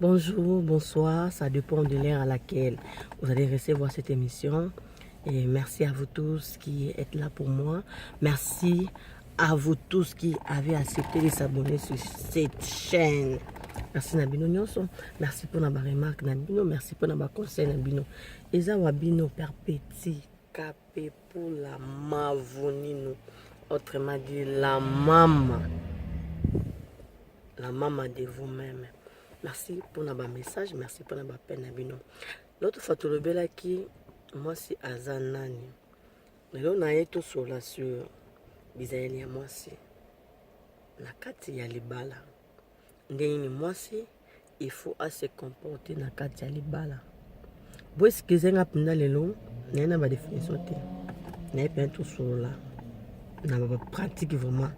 Bonjour, bonsoir, ça dépend de l'heure à laquelle vous allez recevoir cette émission. Et merci à vous tous qui êtes là pour moi. Merci à vous tous qui avez accepté de s'abonner sur cette chaîne. Merci Nabino Nyonso. Merci pour la remarque Nabino. Merci pour la conseil Nabino. Eza wabino perpéti capé pour la mavonino. Autrement dit, la maman. La maman de vous-même. Merci pour notre message, merci pour notre peine. L'autre fois, tu le qui, moi, c'est Azanani. Mais là, on a été sur la sur Bisaïli, moi, c'est la carte ya libala. Ndeni, moi, c'est il faut se comporter na carte ya libala. Vous est-ce que vous avez les longs? Il y a une définition. Il y a pas tout sur là. On a pratique vraiment.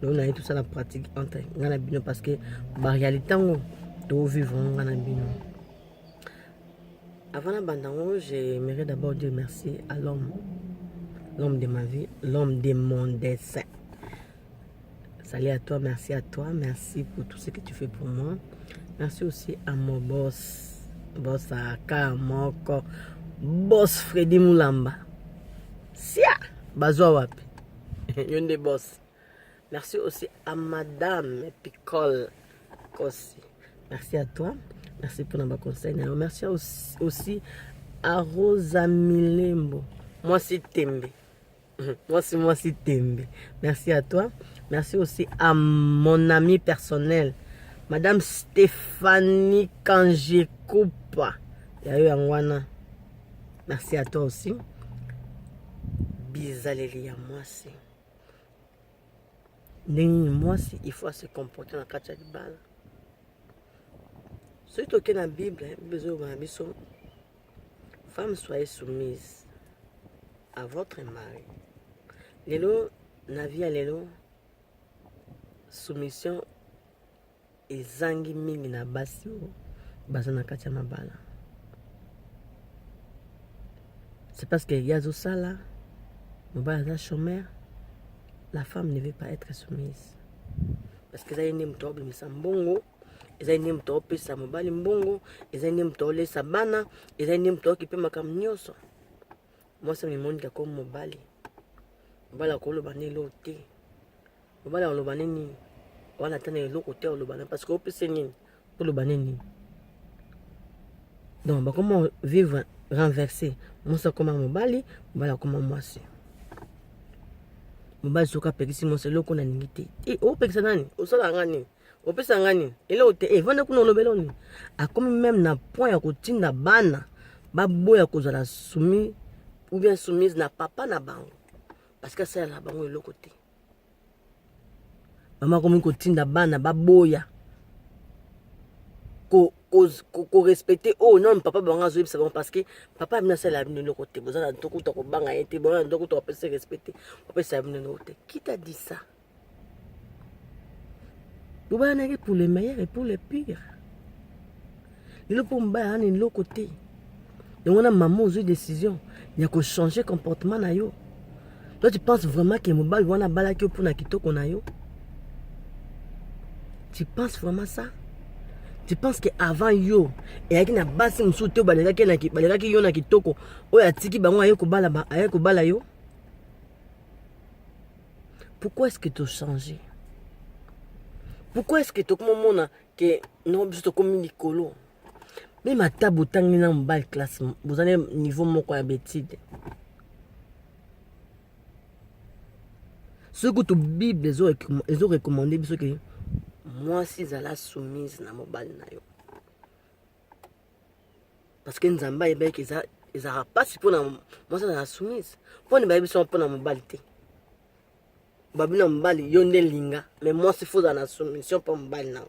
On a tout ça la pratique entre nous parce que la réalité nous vivons avant l'abandon. J'aimerais d'abord dire merci à l'homme de ma vie, l'homme de mon dessein. Salut à toi, merci pour tout ce que tu fais pour moi. Merci aussi à mon boss à Kamoko, boss Freddy Moulamba. Sia, Bazwa wapi. Yonde boss. Merci aussi à Madame Picole Kossi. Merci à toi. Merci pour nos conseils. Merci aussi à Rosa Milembo. Moi, c'est Tembe. Moi, c'est Tembe. Merci à toi. Merci aussi à mon ami personnel, Madame Stéphanie Kanjekoupa. Merci à toi aussi. Bizalélia, moi, c'est. Moi, il faut se comporter dans le cadre de la balle. Ce qui est dans la Bible, femme, soyez soumise à votre mari. Lélo, la vie à l'élo, soumission et zangi mingi na basi baza na kati ya mabala. C'est parce que yazo sala, mobala za chômeur. La femme ne veut pas être soumise. Parce que ça y est, mto obimisa mbongo, ça y est mto opesa mobali mbongo, ça y est mto lesa bana, ça y est mto okipe makam nyoso. Moi ça me montre comme mobali. Mobala ko loba ne lote. Mobala loba nini? Wana tana eloko te loba parce que opesa nini pour loba nini. Donc bah comment vivre renversé? Moi ça comme mobali, mobala comme moi c'est. Mobali soka pekisi monse loko na ningite. O pekisa nani? O sala ngani? O pesa ngani? Ele ote vanda kuna lobeloni. Akomi même na point ya kotinda bana ba boya kozala soumis ou bien soumise na papa na bango. Parce que ça la bango eloko te. Mama komi kotinda bana ba boya. Ko respecter non papa banga zo yebisa parce que papa amina sala abino le côté bozana ndoko to ko banga ete bozana ndoko to ko se respecter papa sa abino le côté. Qui t'a dit ça? Vous allez pour les meilleurs et pour les pires. Il faut me le côté. Et on a maman aux décision, il y a que changer comportement na yo. Toi tu penses vraiment que mobile wana bala ki pour na kitoko na yo? Tu penses vraiment ça? Tu penses qu'avant yo, et avec na basi msoute baleka ki yo na kitoko, oya tiki bango ayeko bala yo. Pourquoi est-ce que tu as changé? Pourquoi est-ce que tu as que non juste comme Nicolo? Même à table tangi na mbal classe, vous avez niveau moko ya betide. Ce que tu Bible les ont recommandé parce que moi si zala soumise na mobali na yo. Parce que nzamba ebe ke za pas pour na moi ça na soumise. Pour ne ba biso pour na mobali te. Babi na mobali yo nde linga, mais moi si faut na soumission pour mobali na.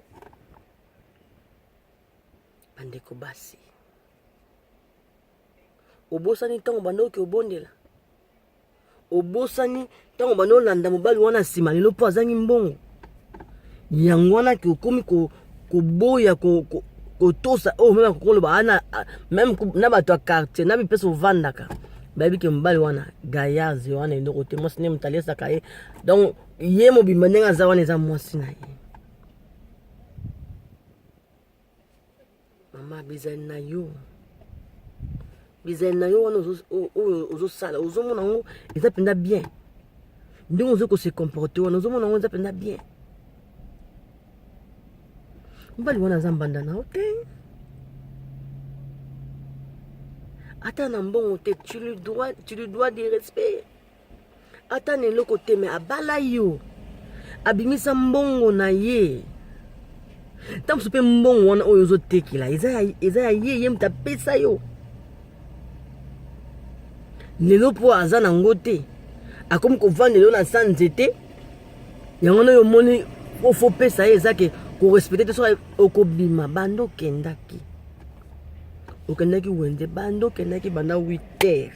Bande ko basi. Obosani tango bando ke obondela. Obosani tango bando landa mobali wana sima lelo po azangi mbongo. Yangwana ki okomi ko boya ko tosa même ko lo bana même na bato quartier na bipesa ovandaka babi ke mbali wana gayazi wana ndo kote mo sine mtalesa kaye donc ye mo bimanenga za wana za mwasi na ye Maman, bizarre na yo. Bizarre na yo, on sala. Ozo mon ango, ils appellent bien. Nous on se comporter, on ozo mon ango, ils appellent bien. Mbali wana zambanda na hote. Attends un bon côté, tu lui dois du respect. Attends le côté, mais abala yo. Abimisa mbongo na ye. Tam supe mbongo wana oyo zo teki la. Eza ye mta pesa yo. Lelo po aza na ngote. Akomi ko vande lo na sanzete. Yango na yo moni o fo pesa ye eza ke ko respecter te so okobima bando kendaki. Okendaki wende bando kendaki banda 8h.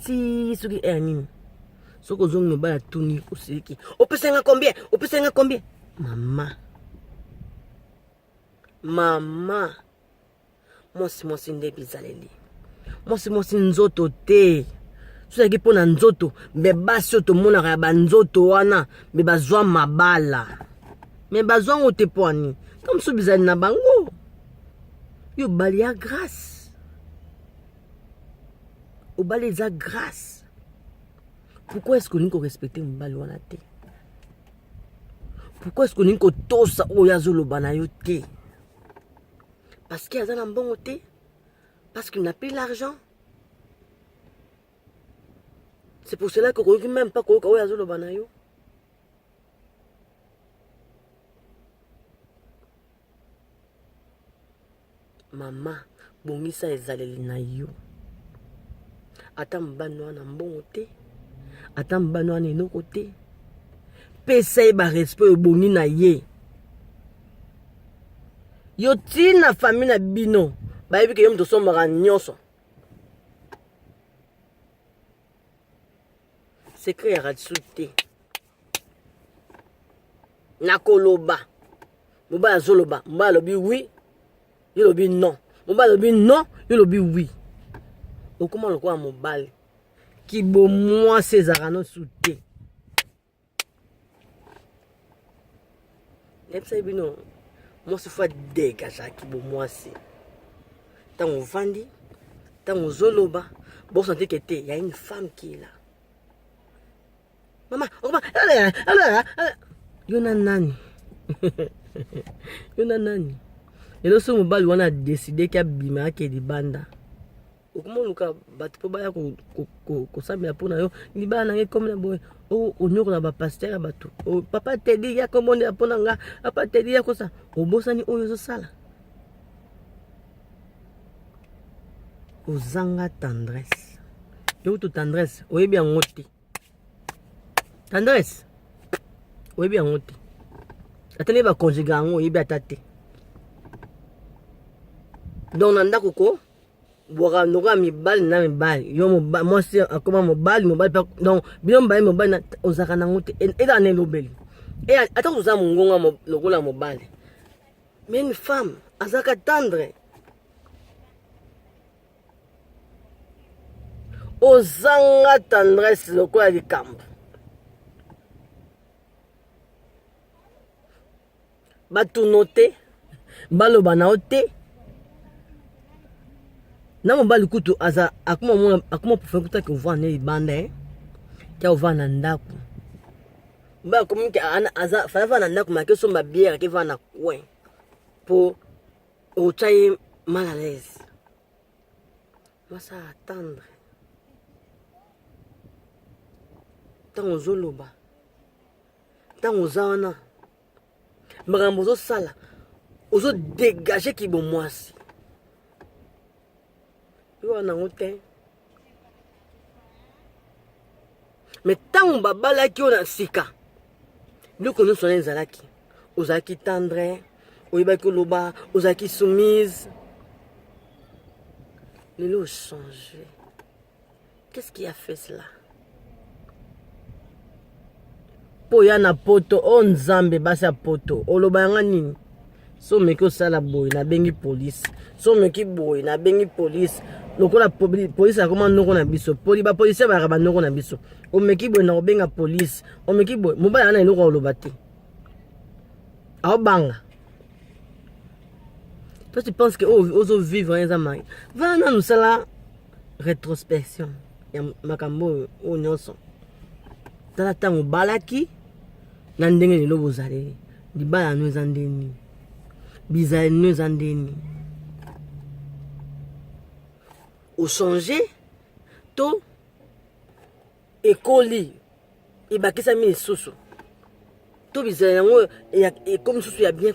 Si soki nini. Soko zongo ba tuni osiki. Opesenga combien? Opesenga combien? Mama. Mosi nde bizaleli. Mosi nzoto te. Soki pona nzoto, be basi to mona ka ba nzoto wana, be bazwa mabala. Me bazwa ngote poani. Comme so bizali na bango. Yo bali ya grâce. Au bali za grâce. Pourquoi est-ce que nous respectons le bali wana te? Pourquoi est-ce que nous tosa oyazo lo banayo te? Parce qu'il y a un bon côté. Parce qu'il n'a plus l'argent. C'est pour cela que je ne même pas que oyazo lo banayo. Maman, bongisa ezaleli na yo. Ata mbano na mbongo te. Ata mbano na enoko te. Pesa ba respect boni na ye. Yo ti na famille na bino. Ba yebi ke yo mto sombaka nyonso. Secret ya ratsu te. Nakoloba. Moba azoloba. Moba lobi oui. Yo lobi non. Moba lobi non. Yo lobi oui. Okoma lokwa mobile. Ki bo moi Césarano soute. Lepsa bino. Moi se fois dégager ki bo moi c'est. Tant on vandi, tant on zoloba, bon santé que il y a une femme qui est là. Maman, Yona nani. Yona nani. Et là, ce mobile, on a décidé qu'il y a bima qui est di banda. Comment luka batu po baya ko sambela pona yo ni bana nge comme na boy o onyoko na ba pasteur batu o papa te di ya comme on est pona nga papa te di ya ko sa o bosani oyo zo sala ozanga tendresse yo to tendresse oyebi yango te tendresse oyebi yango te atene ba conjuga yango oyebi atate donc nanda koko boka noka mibali na mibali yo mobali moi c'est akoma mobali donc bino mobali na ozaka nango te eza na lobeli et attends oza mongonga lokola mobali mais une femme azaka tendre ozanga tendresse lokola likambo batuno te baloba nao te na mobali kutu aza akuma pour faire que voir ne bande kia ova na ndako ba comme que aza fala na ndako ma ke so ma bière ke va na coin pour au chai mal à l'aise moi ça attendre tant ozoloba tant ozana makambo zo sala ozo dégager ki bo mwasi mais tant babala qui on a sika nous connaissons les zalaki ozaki tendre oyebaki loba ozaki soumise le lot changé. Qu'est-ce qui a fait cela? Poya na poto on nzambe basa poto oloba yanga nini so meki osala boy na bengi police so meki boy na bengi police lokola police akoma noko na biso ba police ba raba noko na biso o meki boy na obenga police o meki boy mobala na eloko oloba te aobanga Toi, tu penses que aux vivre un zamai. Va dans nous la rétrospection. Ya makambo o nyonso. Tala tango balaki na ndenge lelo bozali. Libala no ezandeni. Bizali no ezandeni. Au changer to ekoli ebakisa mi lisusu. To bizali yango e comme susu ya bien